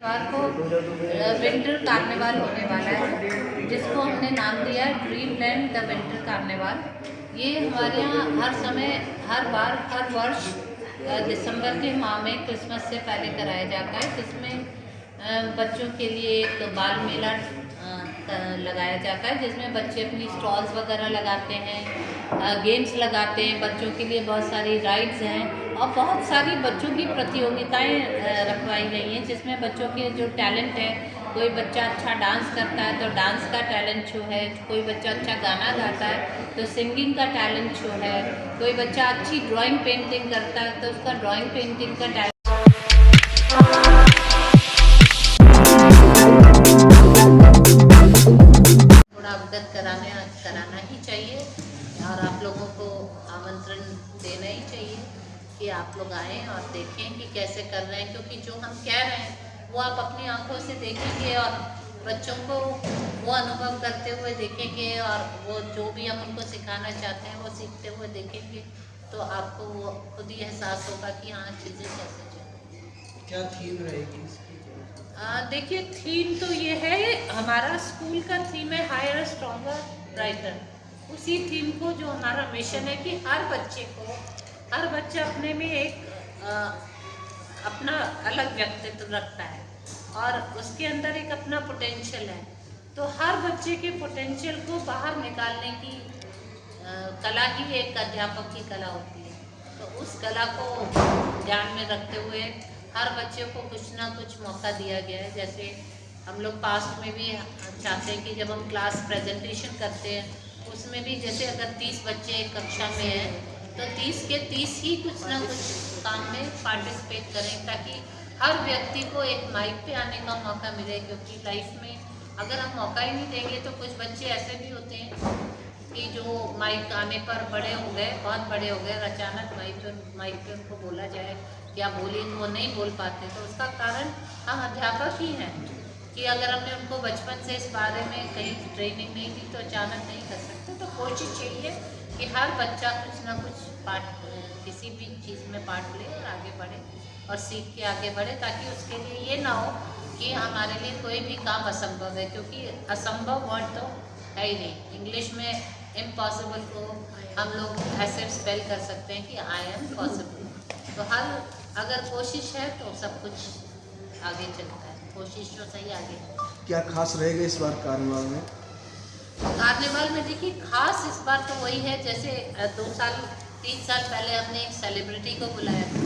शनिवार को winter carnival होने वाला है, जिसको हमने नाम दिया ड्रीमलैंड द विंटर कार्निवाल। ये हमारे यहाँ हर समय, हर बार, हर वर्ष दिसंबर के माह में क्रिसमस से पहले कराया जाता है, जिसमें बच्चों के लिए एक बाल मेला लगाया जाता है, जिसमें बच्चे अपनी स्टॉल्स वगैरह लगाते हैं, गेम्स लगाते हैं। बच्चों के लिए बहुत सारी राइड्स हैं और बहुत सारी बच्चों की प्रतियोगिताएं रखवाई गई हैं, जिसमें बच्चों के जो टैलेंट है, कोई बच्चा अच्छा डांस करता है तो डांस का टैलेंट शो है, कोई बच्चा अच्छा गाना गाता है तो सिंगिंग का टैलेंट शो है, कोई बच्चा अच्छी ड्राइंग पेंटिंग करता है तो उसका ड्राइंग पेंटिंग का टैलेंट थोड़ा अवगत कराना ही चाहिए। और आप लोगों को आमंत्रण देना ही चाहिए कि आप लोग आएँ और देखें कि कैसे कर रहे हैं, क्योंकि जो हम कह रहे हैं वो आप अपनी आंखों से देखेंगे और बच्चों को वो अनुभव करते हुए देखेंगे, और वो जो भी हम उनको सिखाना चाहते हैं वो सीखते हुए देखेंगे, तो आपको वो खुद ही एहसास होगा कि हाँ चीज़ें कैसे चलें। क्या थीम रहेगी इसकी? देखिए, थीम तो ये है, हमारा स्कूल का थीम है हायर स्ट्रॉन्गर ब्राइटर। उसी थीम को, जो हमारा मिशन है कि हर बच्चा अपने में एक अपना अलग व्यक्तित्व रखता है और उसके अंदर एक अपना पोटेंशियल है, तो हर बच्चे के पोटेंशियल को बाहर निकालने की कला ही एक अध्यापक की कला होती है। तो उस कला को ध्यान में रखते हुए हर बच्चे को कुछ ना कुछ मौका दिया गया है। जैसे हम लोग पास्ट में भी चाहते हैं कि जब हम क्लास प्रेजेंटेशन करते हैं उसमें भी, जैसे अगर 30 बच्चे एक कक्षा में हैं तो 30 के 30 ही कुछ ना कुछ काम में पार्टिसिपेट करें, ताकि हर व्यक्ति को एक माइक पे आने का मौका मिले। क्योंकि लाइफ में अगर हम मौका ही नहीं देंगे तो कुछ बच्चे ऐसे भी होते हैं कि जो माइक आने पर बड़े हो गए, बहुत बड़े हो गए, अचानक माइक पे उनको बोला जाए कि आप बोलिए तो वो नहीं बोल पाते। तो उसका कारण हम अध्यापक ही हैं कि अगर हमने उनको बचपन से इस बारे में कहीं ट्रेनिंग नहीं दी तो अचानक नहीं कर सकते। तो कोशिश यही है कि हर बच्चा कुछ ना कुछ किसी भी चीज़ में पार्ट ले और आगे बढ़े और सीख के आगे बढ़े, ताकि उसके लिए ये ना हो कि हमारे लिए कोई भी काम असंभव है, क्योंकि असंभव वर्ड तो है ही नहीं। इंग्लिश में इम्पॉसिबल को हम लोग ऐसे स्पेल कर सकते हैं कि आई एम पॉसिबल। तो अगर कोशिश है तो सब कुछ आगे चलता है, कोशिश जो सही आगे। क्या खास रहेगा इस बार कार्निवाल में? कार्निवाल में देखिए, खास इस बार तो वही है, जैसे 3 साल पहले हमने एक सेलिब्रिटी को बुलाया था,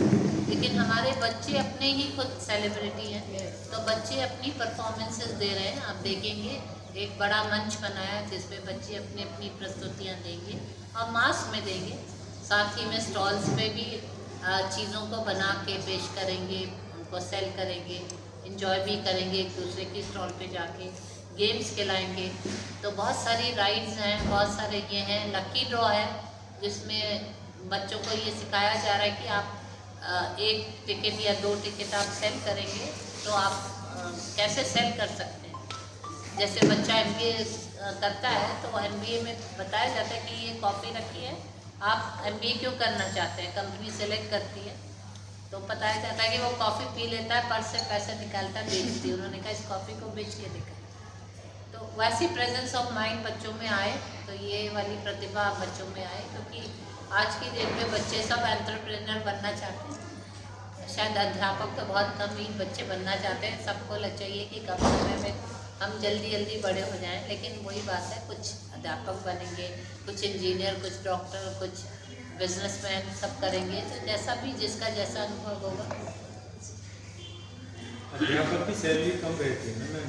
लेकिन हमारे बच्चे अपने ही खुद सेलिब्रिटी हैं, तो बच्चे अपनी परफॉर्मेंसेस दे रहे हैं। आप देखेंगे एक बड़ा मंच बनाया है जिसमें बच्चे अपनी अपनी प्रस्तुतियाँ देंगे और मास में देंगे, साथ ही में स्टॉल्स पे भी चीज़ों को बना के पेश करेंगे, उनको सेल करेंगे, इंजॉय भी करेंगे एक दूसरे की स्टॉल पे जाके, गेम्स खिलाएंगे। तो बहुत सारी राइड्स हैं, बहुत सारे ये हैं, लकी ड्रॉ है जिसमें बच्चों को ये सिखाया जा रहा है कि आप 1 टिकट या 2 टिकट आप सेल करेंगे तो आप कैसे सेल कर सकते हैं। जैसे बच्चा MBA करता है तो MBA में बताया जाता है कि ये कॉपी रखी है, आप MBA क्यों करना चाहते हैं, कंपनी सेलेक्ट करती है तो बताया जाता है कि वो कॉफ़ी पी लेता है, पर्स से पैसे निकालता है, बेचती है। उन्होंने कहा इस कॉफ़ी को बेच के दिखा। तो वैसी प्रेजेंस ऑफ माइंड बच्चों में आए, तो ये वाली प्रतिभा बच्चों में आए, क्योंकि आज की डेट में बच्चे सब एंटरप्रेन्योर बनना चाहते हैं। शायद अध्यापक तो बहुत कम ही बच्चे बनना चाहते हैं, सबको चाहिए कि कम समय में हम जल्दी बड़े हो जाएं, लेकिन वही बात है, कुछ अध्यापक बनेंगे, कुछ इंजीनियर, कुछ डॉक्टर, कुछ बिजनेसमैन, सब करेंगे। तो जैसा भी जिसका जैसा अनुभव होगा। अध्यापक की सैलरी कम रहती है ना?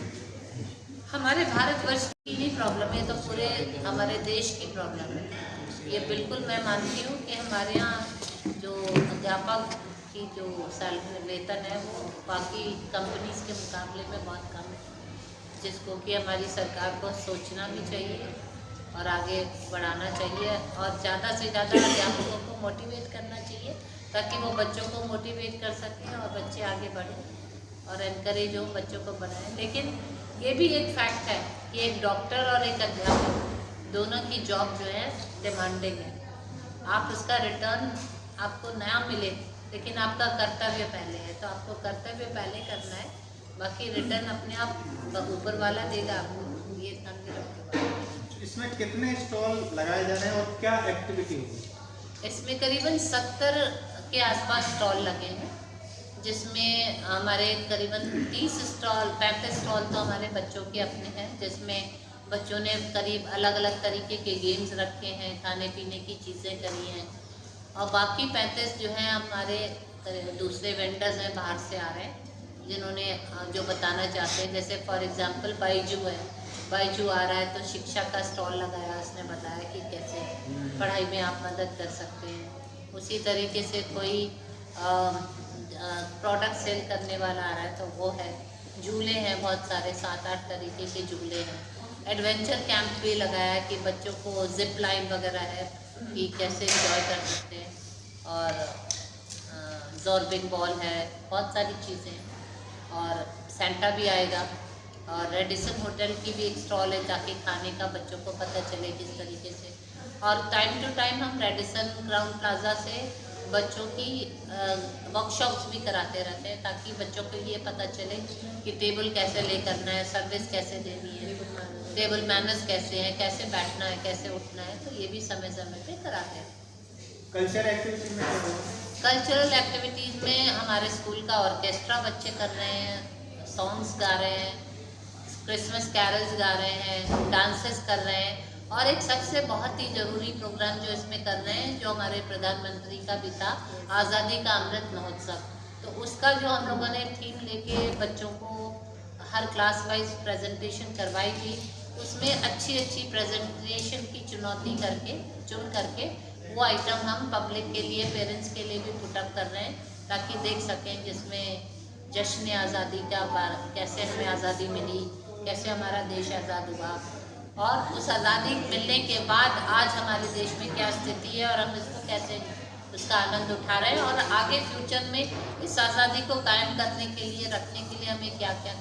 हमारे भारतवर्ष की ही प्रॉब्लम है, तो पूरे हमारे देश की प्रॉब्लम है ये। बिल्कुल मैं मानती हूँ कि हमारे यहाँ जो अध्यापक की जो सैलरी, वेतन है, वो बाकी कंपनीज के मुकाबले में बहुत कम है, जिसको कि हमारी सरकार को सोचना भी चाहिए और आगे बढ़ाना चाहिए, और ज़्यादा से ज़्यादा अध्यापकों को मोटिवेट करना चाहिए, ताकि वो बच्चों को मोटिवेट कर सकें और बच्चे आगे बढ़ें और एनकरेज हो, बच्चों को बढ़ाएं। लेकिन ये भी एक फैक्ट है कि एक डॉक्टर और एक अध्यापक दोनों की जॉब जो है डिमांडिंग है। आप उसका रिटर्न आपको नया मिले, लेकिन आपका कर्तव्य पहले है, तो आपको कर्तव्य पहले करना है बाकी रिटर्न अपने आप ऊपर वाला देगा आपको, ये ध्यान में रखिएगा। इसमें कितने स्टॉल लगाए जा रहे हैं और क्या एक्टिविटी होगी? इसमें करीबन 70 के आसपास स्टॉल लगे हैं, जिसमें हमारे करीबन 30 स्टॉल 35 स्टॉल तो हमारे बच्चों के अपने हैं, जिसमें बच्चों ने करीब अलग अलग तरीके के गेम्स रखे हैं, खाने पीने की चीज़ें करी हैं, और बाकी 35 जो हैं हमारे दूसरे वेंडर्स हैं, बाहर से आ रहे हैं, जिन्होंने जो बताना चाहते हैं। जैसे फॉर एग्जांपल बाईजू है, बाईजू आ रहा है तो शिक्षा का स्टॉल लगाया, उसने बताया कि कैसे पढ़ाई में आप मदद कर सकते हैं। उसी तरीके से कोई प्रोडक्ट सेल करने वाला आ रहा है तो वो है। झूले हैं बहुत सारे, 7-8 तरीके के झूले हैं। एडवेंचर कैंप भी लगाया कि बच्चों को जिप लाइन वगैरह है कि कैसे एंजॉय कर सकते हैं, और जॉर्बिंग बॉल है, बहुत सारी चीज़ें हैं। और सेंटा भी आएगा, और रेडिसन होटल की भी एक स्टॉल है ताकि खाने का बच्चों को पता चले किस तरीके से। और टाइम टू टाइम हम रेडिसन क्राउन प्लाजा से बच्चों की वर्कशॉप्स भी कराते रहते हैं, ताकि बच्चों को ये पता चले कि टेबल कैसे ले करना है, सर्विस कैसे देनी है, टेबल मैनर्स कैसे हैं, कैसे बैठना है, कैसे उठना है, तो ये भी समय समय पे कराते हैं। कल्चर एक्टिविटी में क्या होगा? कल्चरल एक्टिविटीज़ में हमारे स्कूल का ऑर्केस्ट्रा बच्चे कर रहे हैं, सॉन्ग्स गा रहे हैं, क्रिसमस कैरल्स गा रहे हैं, डांसेस कर रहे हैं, और एक सबसे बहुत ही ज़रूरी प्रोग्राम जो इसमें कर रहे हैं, जो हमारे प्रधानमंत्री का भी था, आज़ादी का अमृत महोत्सव। तो उसका जो हम लोगों ने थीम लेके बच्चों को हर क्लास वाइज प्रेजेंटेशन करवाई थी, उसमें अच्छी अच्छी प्रेजेंटेशन की चुनौती चुन करके वो आइटम हम पब्लिक के लिए, पेरेंट्स के लिए भी पुटअप कर रहे हैं, ताकि देख सकें, जिसमें जश्न आज़ादी का कैसे हमें आज़ादी मिली, कैसे हमारा देश आज़ाद हुआ, और उस आज़ादी मिलने के बाद आज हमारे देश में क्या स्थिति है, और हम इसको कैसे उसका आनंद उठा रहे हैं, और आगे फ्यूचर में इस आज़ादी को कायम करने के लिए, रखने के लिए हमें क्या क्या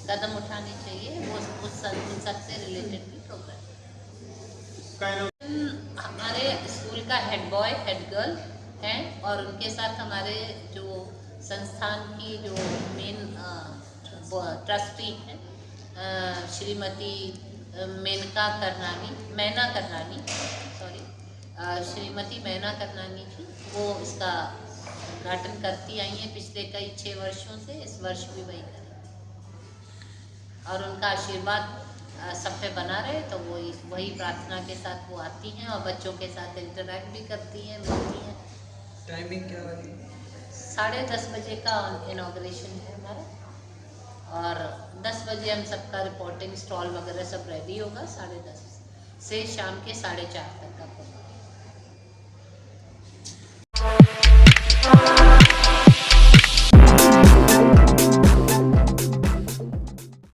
कदम उठाने चाहिए, वो उस सबसे रिलेटेड भी प्रोग्राम। हमारे स्कूल का हेड बॉय हेड गर्ल हैं, और उनके साथ हमारे जो संस्थान की जो मेन ट्रस्टी हैं, श्रीमती मैना करनानी श्रीमती मैना करनानी जी, वो इसका उद्घाटन करती आई हैं पिछले कई 6 वर्षों से। इस वर्ष भी वही करें, और उनका आशीर्वाद सब पे बना रहे, तो वही प्रार्थना के साथ वो आती हैं, और बच्चों के साथ इंटरैक्ट भी करती हैं, मिलती हैं। टाइमिंग क्या होगी? 10:30 बजे का इनॉग्रेशन है हमारा, और 10 बजे हम सबका रिपोर्टिंग स्टॉल वगैरह सब रेडी होगा। 10:30 से शाम के 4:30 तक का प्रोग्राम।